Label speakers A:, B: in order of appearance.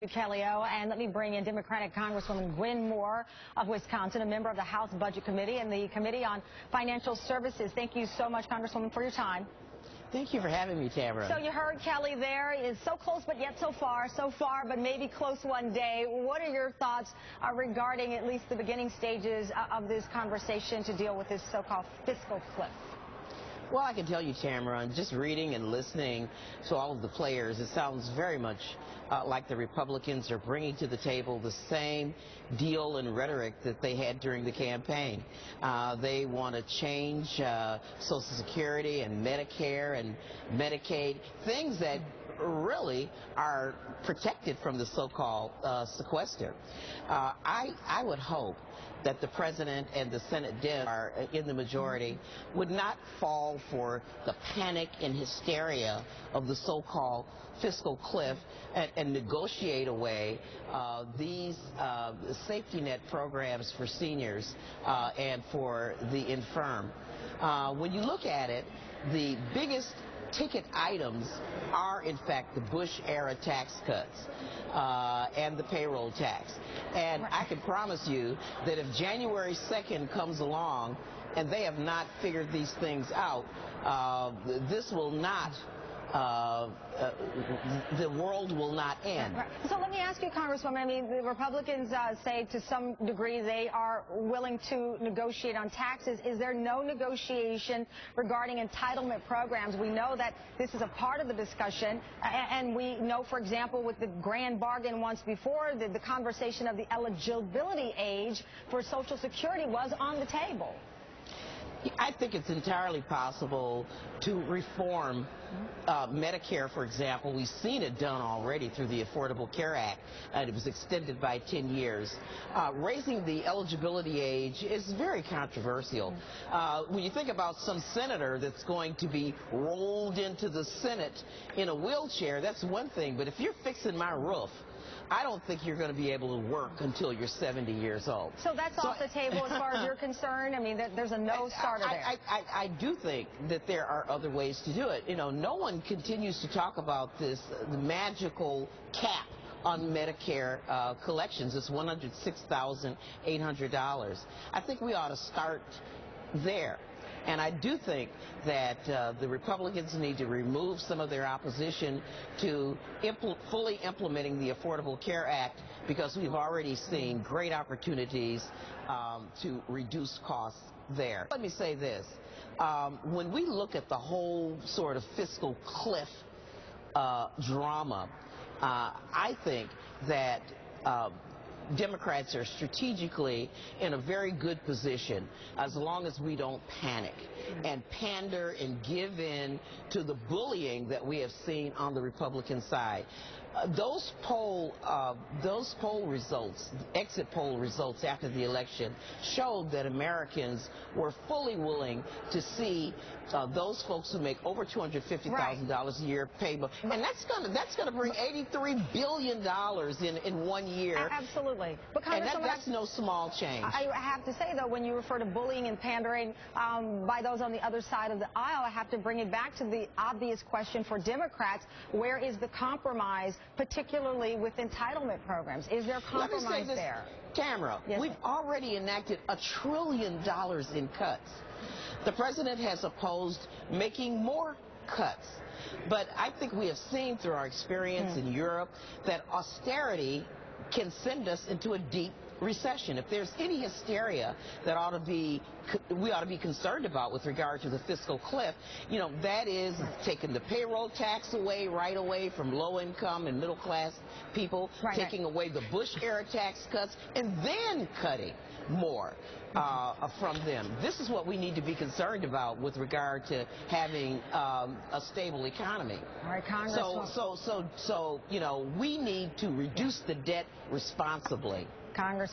A: Kelly O, and let me bring in Democratic Congresswoman Gwen of Wisconsin, a member of the House Budget Committee and the Committee on Financial Services. Thank you so much, Congresswoman, for your time.
B: Thank you for having me, Tamron.
A: So you heard Kelly there is so close, but yet so far, but maybe close one day. What are your thoughts regarding at least the beginning stages of this conversation to deal with this so-called fiscal cliff?
B: Well, I can tell you, Tamron, just reading and listening to all of the players, it sounds very much like the Republicans are bringing to the table the same deal and rhetoric that they had during the campaign. They want to change Social Security and Medicare and Medicaid, things that really are protected from the so-called sequester. I would hope that the President and the Senate are in the majority would not fall for the panic and hysteria of the so-called fiscal cliff and negotiate away these safety net programs for seniors and for the infirm. When you look at it, the biggest ticket items are, in fact, the Bush-era tax cuts and the payroll tax. And I can promise you that if January 2nd comes along and they have not figured these things out, this will not the world will not end.
A: So let me ask you, Congresswoman, I mean, the Republicans say to some degree they are willing to negotiate on taxes. Is there no negotiation regarding entitlement programs? We know that this is a part of the discussion, and we know, for example, with the grand bargain once before, the conversation of the eligibility age for Social Security was on the table.
B: I think it's entirely possible to reform Medicare, for example. We've seen it done already through the Affordable Care Act, and it was extended by 10 years. Raising the eligibility age is very controversial. When you think about some senator that's going to be rolled into the Senate in a wheelchair, that's one thing, but if you're fixing my roof, I don't think you're going to be able to work until you're 70 years old.
A: So that's off the table as far as you're concerned? I mean, there's a no-starter there.
B: I do think that there are other ways to do it. You know, no one continues to talk about this, the magical cap on Medicare collections. It's $106,800. I think we ought to start there. And I do think that the Republicans need to remove some of their opposition to fully implementing the Affordable Care Act, because we've already seen great opportunities to reduce costs there. Let me say this. When we look at the whole sort of fiscal cliff drama, I think that Democrats are strategically in a very good position as long as we don't panic and pander and give in to the bullying that we have seen on the Republican side. Those poll results, exit poll results after the election, showed that Americans were fully willing to see those folks who make over $250,000 a year pay more, and that's gonna bring $83 billion in 1 year.
A: Absolutely, but
B: and that's no small change.
A: I have to say, though, when you refer to bullying and pandering by those on the other side of the aisle, I have to bring it back to the obvious question for Democrats: where is the compromise, particularly with entitlement programs? Is there compromise there?
B: Tamron, yes, we've already enacted $1 trillion in cuts. The President has opposed making more cuts. But I think we have seen through our experience in Europe that austerity can send us into a deep recession. If there's any hysteria that we ought to be concerned about with regard to the fiscal cliff, you know, that is taking the payroll tax away right away from low income and middle class people, taking away the Bush-era tax cuts, and then cutting more from them. This is what we need to be concerned about with regard to having a stable economy.
A: All right, Congresswoman.
B: So you know, we need to reduce the debt responsibly.
A: Congress.